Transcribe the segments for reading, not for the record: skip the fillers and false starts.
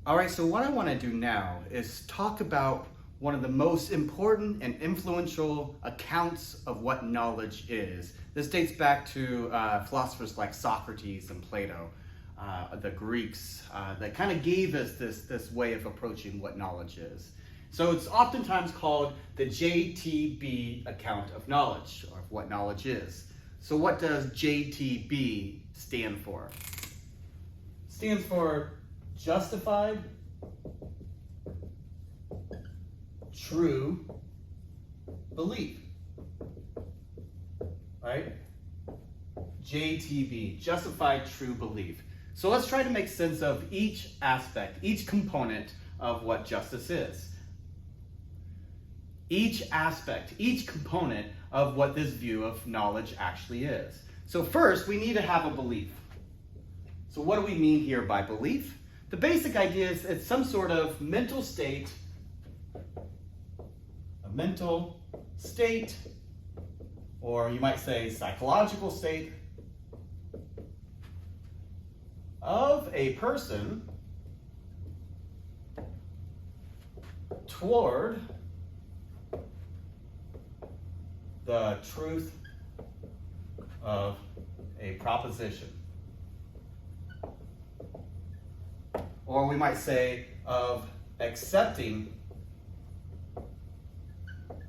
All right, so what I want to do now is talk about one of the most important and influential accounts of what knowledge is. This dates back to philosophers like Socrates and Plato, the Greeks, that kind of gave us this way of approaching what knowledge is. So it's oftentimes called the JTB account of knowledge, or of what knowledge is. So what does JTB stand for? It stands for justified, true belief, right? JTB, justified true belief. So let's try to make sense of each aspect, each component of what justice is. Each aspect, each component of what this view of knowledge actually is. So first, we need to have a belief. So what do we mean here by belief? The basic idea is it's some sort of mental state, or you might say psychological state of a person toward the truth of a proposition. Or we might say of accepting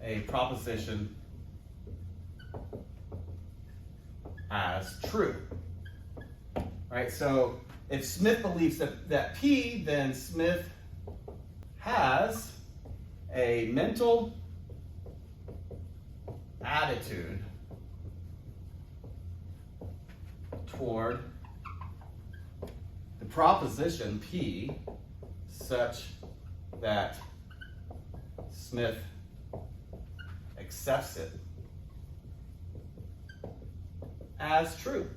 a proposition as true. Right? So if Smith believes that P, then Smith has a mental attitude toward the proposition P such that Smith accepts it as true.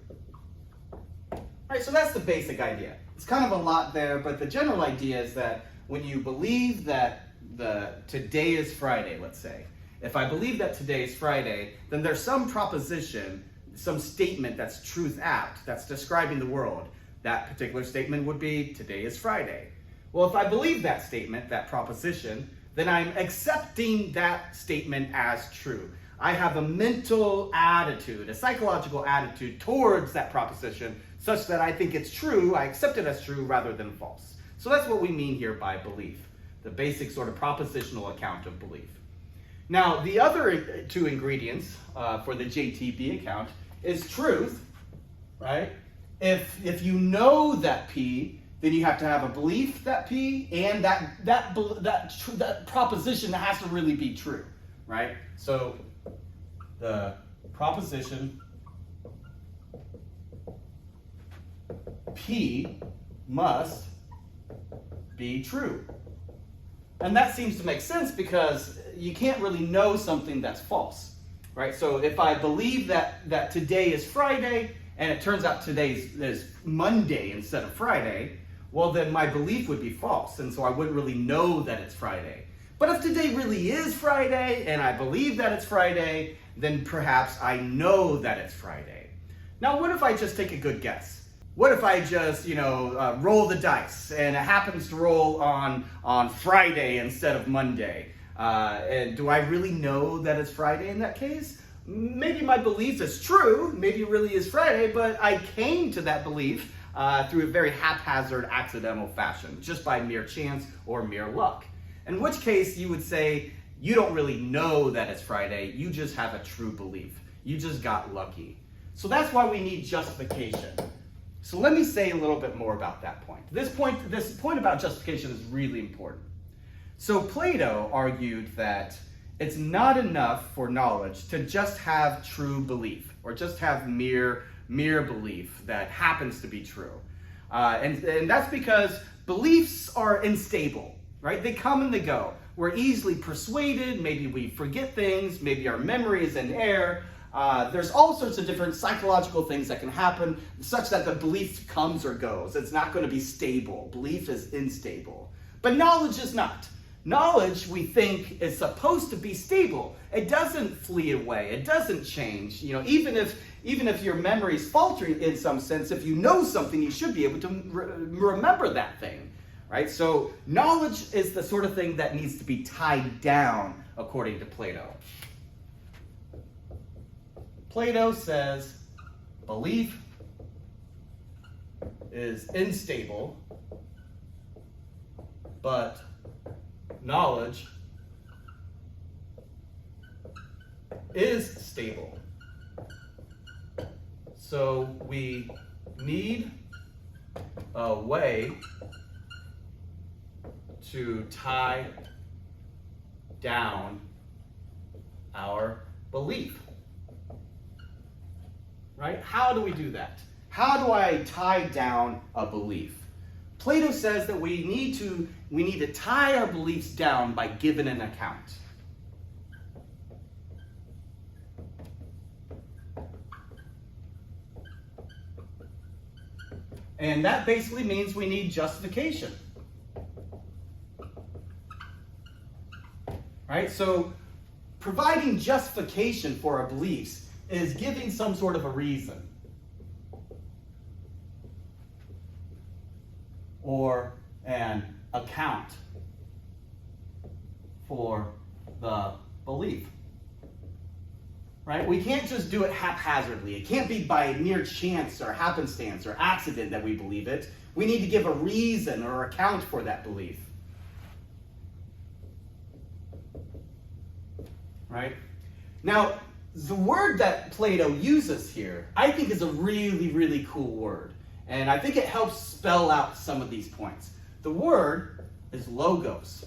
All right, so that's the basic idea. It's kind of a lot there, but the general idea is that when you believe that today is Friday, let's say, if I believe that today is Friday, then there's some proposition, some statement that's truth apt, that's describing the world. That particular statement would be, today is Friday. Well, if I believe that statement, that proposition, then I'm accepting that statement as true. I have a mental attitude, a psychological attitude towards that proposition, such that I think it's true, I accept it as true rather than false. So that's what we mean here by belief, the basic sort of propositional account of belief. Now, the other two ingredients for the JTB account is truth, right? If you know that P, then you have to have a belief that P, and that proposition has to really be true, right? So the proposition P must be true. And that seems to make sense because you can't really know something that's false, right? So if I believe that today is Friday, and it turns out today is Monday instead of Friday, well, then my belief would be false, and so I wouldn't really know that it's Friday. But if today really is Friday, and I believe that it's Friday, then perhaps I know that it's Friday. Now, what if I just take a good guess? What if I just, roll the dice, and it happens to roll on Friday instead of Monday? And do I really know that it's Friday in that case? Maybe my belief is true, maybe it really is Friday, but I came to that belief through a very haphazard, accidental fashion, just by mere chance or mere luck. In which case, you would say, you don't really know that it's Friday, you just have a true belief. You just got lucky. So that's why we need justification. So let me say a little bit more about that point. This point about justification is really important. So Plato argued that it's not enough for knowledge to just have true belief, or just have mere belief that happens to be true. And that's because beliefs are unstable, right? They come and they go. We're easily persuaded, maybe we forget things, maybe our memory is in error. There's all sorts of different psychological things that can happen such that the belief comes or goes. It's not going to be stable. Belief is unstable. But knowledge is not. Knowledge, we think, is supposed to be stable. It doesn't flee away. It doesn't change. Even if your memory is faltering in some sense, if you know something, you should be able to remember that thing. right? So knowledge is the sort of thing that needs to be tied down, according to Plato. Plato says belief is unstable, but knowledge is stable. So we need a way to tie down our belief. Right? How do we do that? How do I tie down a belief? Plato says that we need to tie our beliefs down by giving an account. And that basically means we need justification. Right? So providing justification for our beliefs is giving some sort of a reason or an account for the belief. Right? We can't just do it haphazardly. It can't be by mere chance or happenstance or accident that we believe it. We need to give a reason or account for that belief. Right? Now, the word that Plato uses here, I think is a really, really cool word. And I think it helps spell out some of these points. The word is logos.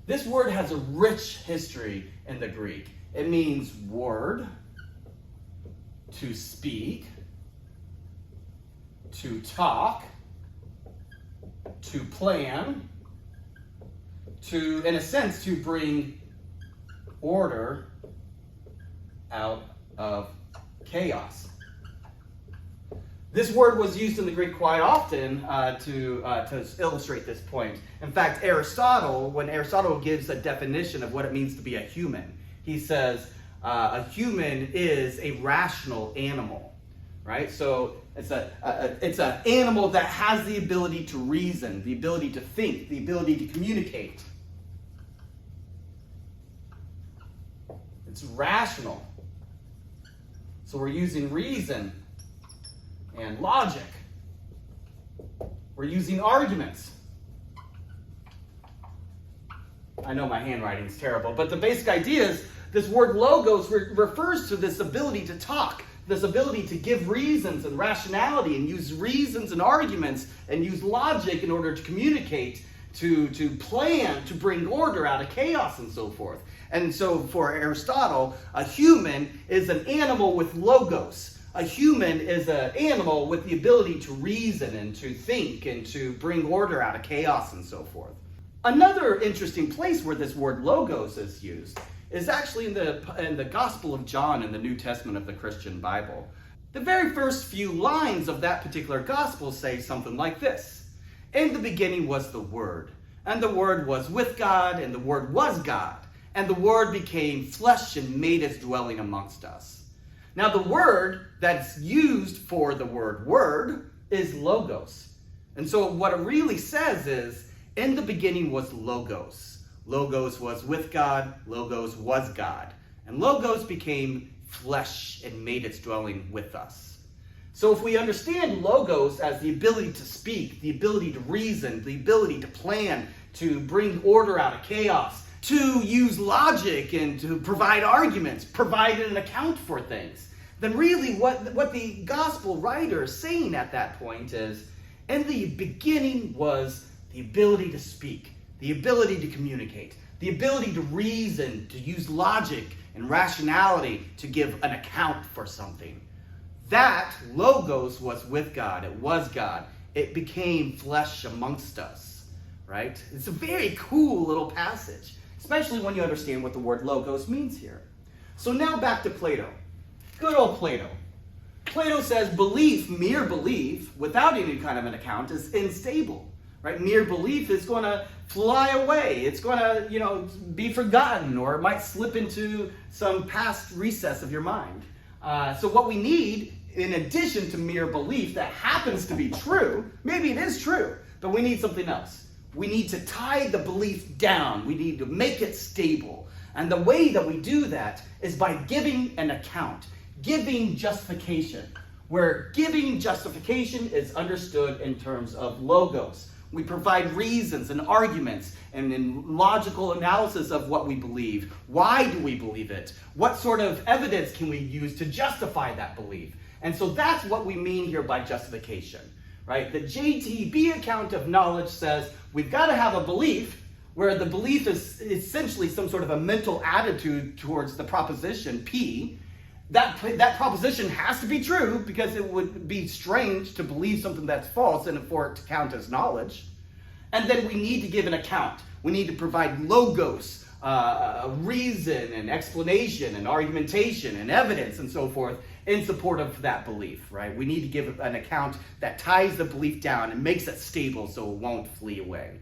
This word has a rich history in the Greek. It means word, to speak, to talk, to plan, to, in a sense, to bring order out of chaos. This word was used in the Greek quite often to illustrate this point. In fact, Aristotle, when Aristotle gives a definition of what it means to be a human, he says a human is a rational animal, right? So it's an animal that has the ability to reason, the ability to think, the ability to communicate. It's rational. So we're using reason and logic. We're using arguments. I know my handwriting is terrible, but the basic idea is this word logos refers to this ability to talk, this ability to give reasons and rationality and use reasons and arguments and use logic in order to communicate, to plan, to bring order out of chaos and so forth. And so for Aristotle, a human is an animal with logos. A human is an animal with the ability to reason and to think and to bring order out of chaos and so forth. Another interesting place where this word logos is used is actually in the Gospel of John in the New Testament of the Christian Bible. The very first few lines of that particular gospel say something like this. In the beginning was the Word, and the Word was with God, and the Word was God, and the Word became flesh and made his dwelling amongst us. Now the word that's used for the word word is logos. And so what it really says is, in the beginning was logos. Logos was with God, logos was God. And logos became flesh and made its dwelling with us. So if we understand logos as the ability to speak, the ability to reason, the ability to plan, to bring order out of chaos, to use logic and to provide arguments, provide an account for things, then really what the gospel writer is saying at that point is, in the beginning was the ability to speak, the ability to communicate, the ability to reason, to use logic and rationality to give an account for something. That logos was with God. It was God. It became flesh amongst us, right? It's a very cool little passage, especially when you understand what the word logos means here. So now back to Plato. Good old Plato. Plato says belief, mere belief, without any kind of an account, is unstable. Right? Mere belief is going to fly away. It's going to, be forgotten, or it might slip into some past recess of your mind. So what we need, in addition to mere belief that happens to be true, maybe it is true, but we need something else. We need to tie the belief down. We need to make it stable. And the way that we do that is by giving an account, giving justification, where giving justification is understood in terms of logos. We provide reasons and arguments and in logical analysis of what we believe. Why do we believe it? What sort of evidence can we use to justify that belief? And so that's what we mean here by justification, right? The JTB account of knowledge says we've got to have a belief where the belief is essentially some sort of a mental attitude towards the proposition P. That proposition has to be true because it would be strange to believe something that's false and for it to count as knowledge. And then we need to give an account. We need to provide logos, reason and explanation and argumentation and evidence and so forth in support of that belief, right? We need to give an account that ties the belief down and makes it stable so it won't flee away.